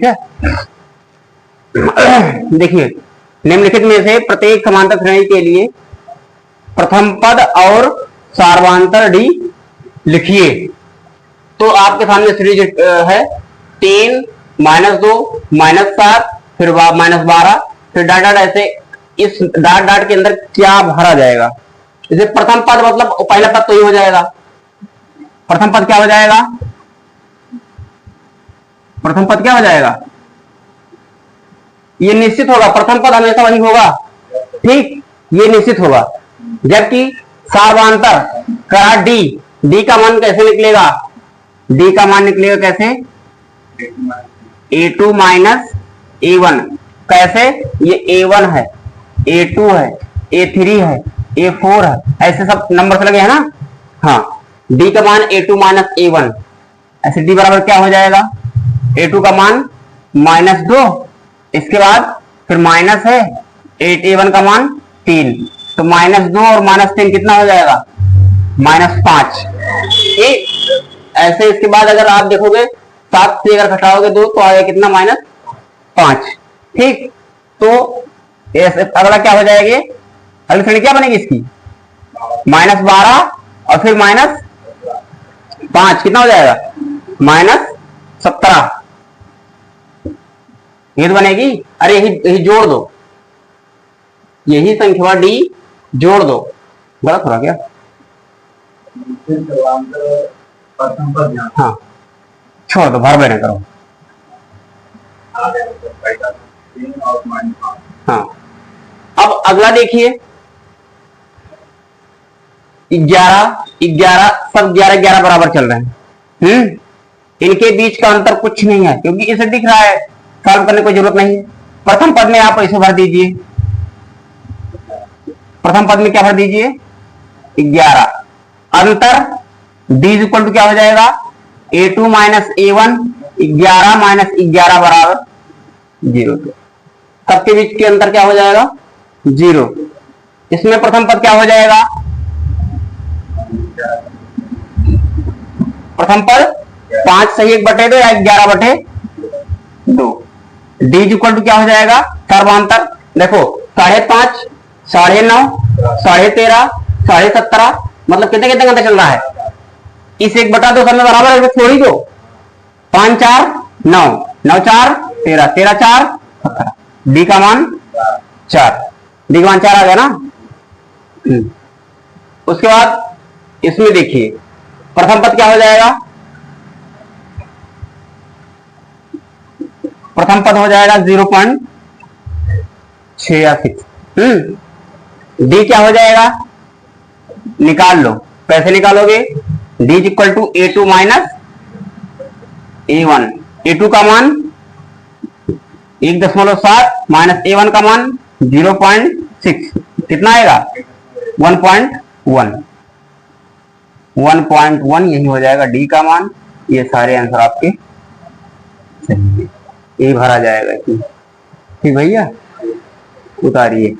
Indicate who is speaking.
Speaker 1: ठीक है। देखिए निम्नलिखित में से प्रत्येक समांतर श्रेणी के लिए प्रथम पद और सार्वधातुक डी लिखिए। तो आपके सामने सीरीज है 3 -2 -7 फिर -12 फिर डाट डाट, ऐसे इस डाट डाट के अंदर क्या भरा जाएगा। जैसे प्रथम पद मतलब पहला पद तो ये हो जाएगा, प्रथम पद क्या हो जाएगा, प्रथम पद क्या हो जाएगा, ये निश्चित होगा, प्रथम पद हमेशा वही होगा, ठीक, ये निश्चित होगा। जबकि सार्वधातुक करा डी, डी का मान कैसे निकलेगा, डी का मान निकलेगा कैसे, a2 माइनस a1, कैसे, ये a1 है, a2 है, a3 है, a4 है, ऐसे सब नंबर से लगे हैं ना। हाँ, d का मान a2 माइनस a1, ऐसे d बराबर क्या हो जाएगा, a2 का मान -2, इसके बाद फिर माइनस है 8a1 का मान 3, तो -2 और -3 कितना हो जाएगा, -5। ऐसे इसके बाद अगर आप देखोगे 7 से अगर घटाओगे 2 तो आएगा कितना, -5, ठीक। तो अगला क्या हो जाएगी, अगली श्रेणी क्या बनेगी इसकी, -12 और फिर -5 कितना हो जाएगा, -17, ये तो बनेगी। अरे यही जोड़ दो, यही संख्या डी जोड़ दो, गलत हो रहा क्या, हाँ छोड़ दो, भर बैठे करो। हाँ, अब अगला देखिए 11 11 सब 11 11 बराबर चल रहे हैं। इनके बीच का अंतर कुछ नहीं है क्योंकि इसे दिख रहा है, सॉल्व करने की जरूरत नहीं है। प्रथम पद में आप ऐसे भर दीजिए, प्रथम पद में क्या भर दीजिए, 11, अंतर d इक्वल टू क्या हो जाएगा, a2 माइनस a1, 11 माइनस 11 बराबर 0, सबके बीच के अंतर क्या हो जाएगा, 0। इसमें प्रथम पद क्या हो जाएगा, प्रथम पद 5 सही 1/2 या 11/2, d इक्वल टू क्या हो जाएगा, सर्वांतर देखो 5.5, 9.5, 13.5, 17.5, मतलब कितने कितने घंटे चल रहा है, इस 1/2 सब में बराबर है, छोड़ ही दो, 5 4 9, 9 4 13, 13 4 17, डी का मान 4, डी का मान 4 आ गया ना। उसके बाद इसमें देखिए प्रथम पद क्या हो जाएगा, प्रथम पद हो जाएगा 0.86, डी क्या हो जाएगा, निकाल लो, कैसे निकालोगे, d equal to a2 minus a1, a2 का मान 1.7 माइनस a1 का मान 0.6, कितना आएगा 1.1, 1.1 यही हो जाएगा d का मान। ये सारे आंसर आपके यही भरा जाएगा, ठीक भैया, उतारिए।